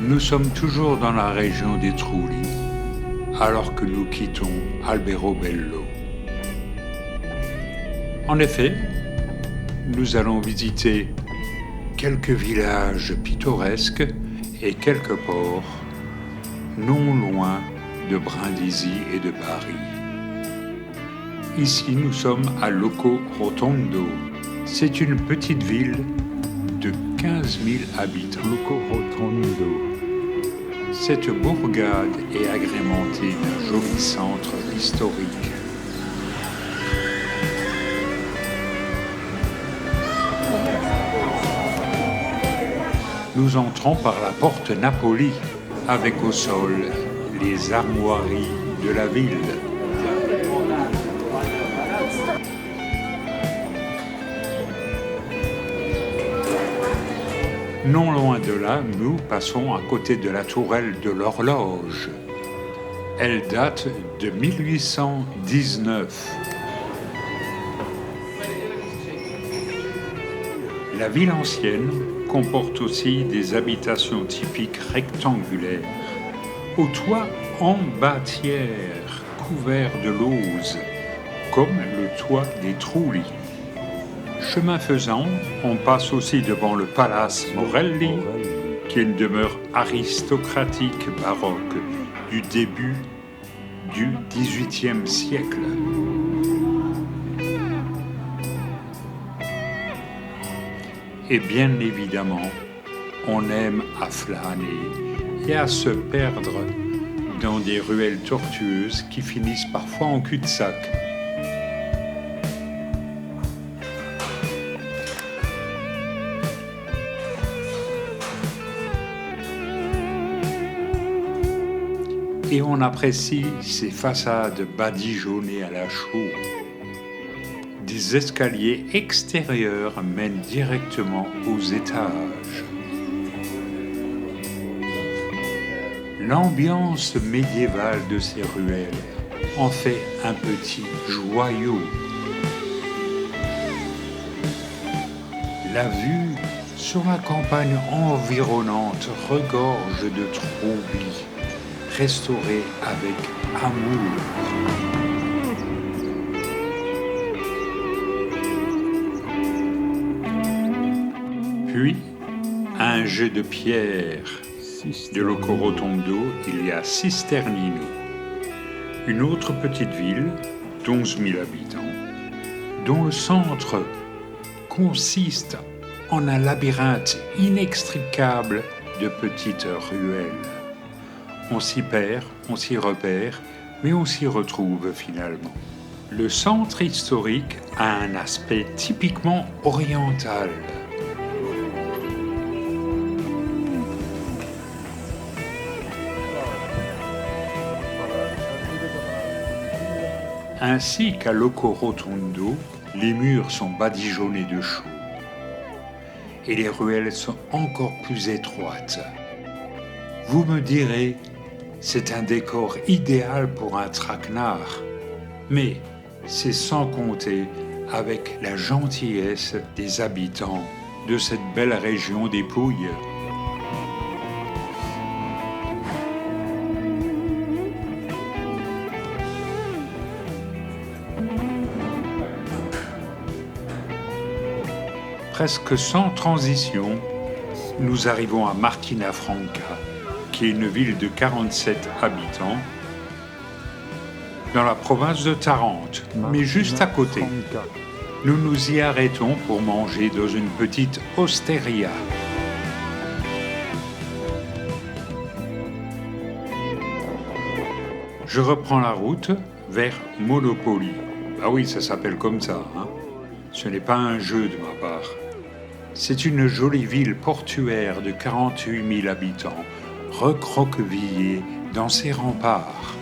Nous sommes toujours dans la région des Trulli, alors que nous quittons Alberobello. En effet, nous allons visiter quelques villages pittoresques et quelques ports, non loin de Brindisi et de Bari. Ici, nous sommes à Loco Rotondo. C'est une petite ville de 15 000 habitants. Loco Rotondo. Cette bourgade est agrémentée d'un joli centre historique. Nous entrons par la porte Napoli, avec au sol les armoiries de la ville. Non loin de là, nous passons à côté de la tourelle de l'horloge. Elle date de 1819. La ville ancienne comporte aussi des habitations typiques rectangulaires, aux toits en bâtière, couverts de lauze, comme le toit des Trulli. Chemin faisant, on passe aussi devant le Palace Morelli, qui est une demeure aristocratique baroque du début du XVIIIe siècle. Et bien évidemment, on aime à flâner et à se perdre dans des ruelles tortueuses qui finissent parfois en cul-de-sac. Et on apprécie ces façades badigeonnées à la chaux. Des escaliers extérieurs mènent directement aux étages. L'ambiance médiévale de ces ruelles en fait un petit joyau. La vue sur la campagne environnante regorge de Trulli, restaurée avec amour. Puis, à un jet de pierre de Loco Rotondo, il y a Cisternino, une autre petite ville d'11 000 habitants, dont le centre consiste en un labyrinthe inextricable de petites ruelles. On s'y perd, on s'y repère, mais on s'y retrouve finalement. Le centre historique a un aspect typiquement oriental. Ainsi qu'à Loco Rotondo, les murs sont badigeonnés de chaux et les ruelles sont encore plus étroites. Vous me direz, c'est un décor idéal pour un traquenard, mais c'est sans compter avec la gentillesse des habitants de cette belle région des Pouilles. Presque sans transition, nous arrivons à Martina Franca, qui est une ville de 47 habitants, dans la province de Tarente, mais juste à côté. Nous nous y arrêtons pour manger dans une petite osteria. Je reprends la route vers Monopoli. Ah oui, ça s'appelle comme ça, hein. Ce n'est pas un jeu de ma part. C'est une jolie ville portuaire de 48 000 habitants, recroquevillée dans ses remparts.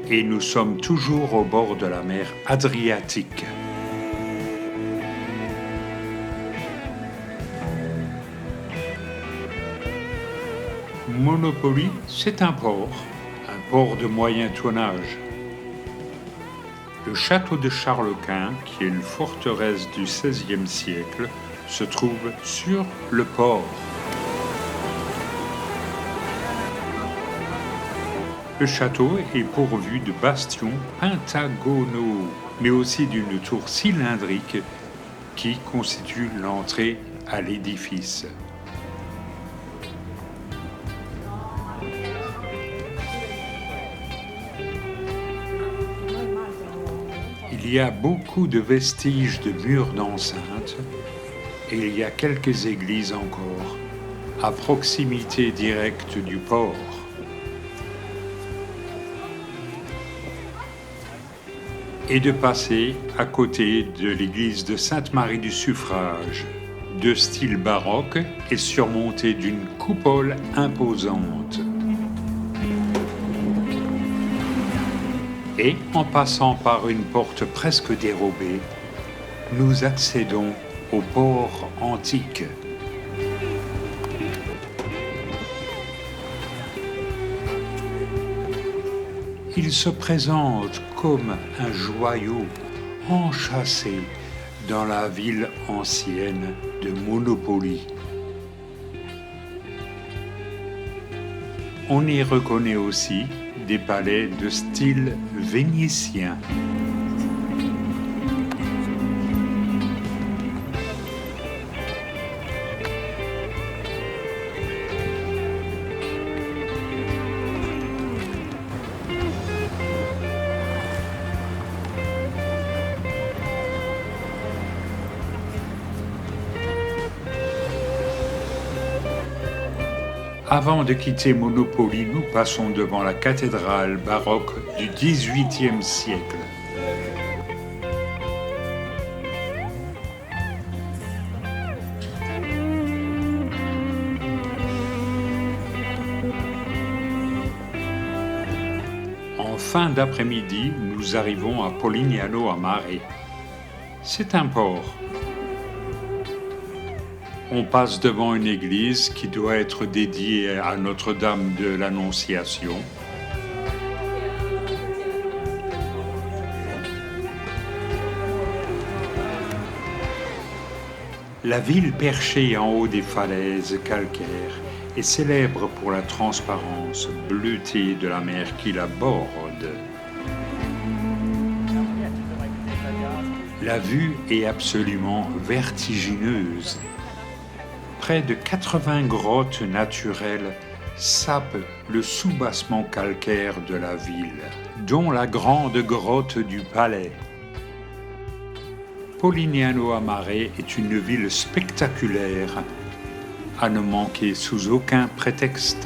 Et nous sommes toujours au bord de la mer Adriatique. Monopoli, c'est un port de moyen tonnage. Le château de Charles-Quint, qui est une forteresse du XVIe siècle, se trouve sur le port. Le château est pourvu de bastions pentagonaux, mais aussi d'une tour cylindrique qui constitue l'entrée à l'édifice. Il y a beaucoup de vestiges de murs d'enceinte et il y a quelques églises encore à proximité directe du port. Et de passer à côté de l'église de Sainte-Marie du Suffrage, de style baroque et surmontée d'une coupole imposante. Et en passant par une porte presque dérobée, nous accédons au port antique. Il se présente comme un joyau enchâssé dans la ville ancienne de Monopoly. On y reconnaît aussi des palais de style vénitien. Avant de quitter Monopoly, nous passons devant la cathédrale baroque du XVIIIe siècle. En fin d'après-midi, nous arrivons à Polignano a Mare. C'est un port. On passe devant une église qui doit être dédiée à Notre-Dame de l'Annonciation. La ville perchée en haut des falaises calcaires est célèbre pour la transparence bleutée de la mer qui la borde. La vue est absolument vertigineuse. Près de 80 grottes naturelles sapent le soubassement calcaire de la ville, dont la grande grotte du Palais. Polignano a Mare est une ville spectaculaire, à ne manquer sous aucun prétexte.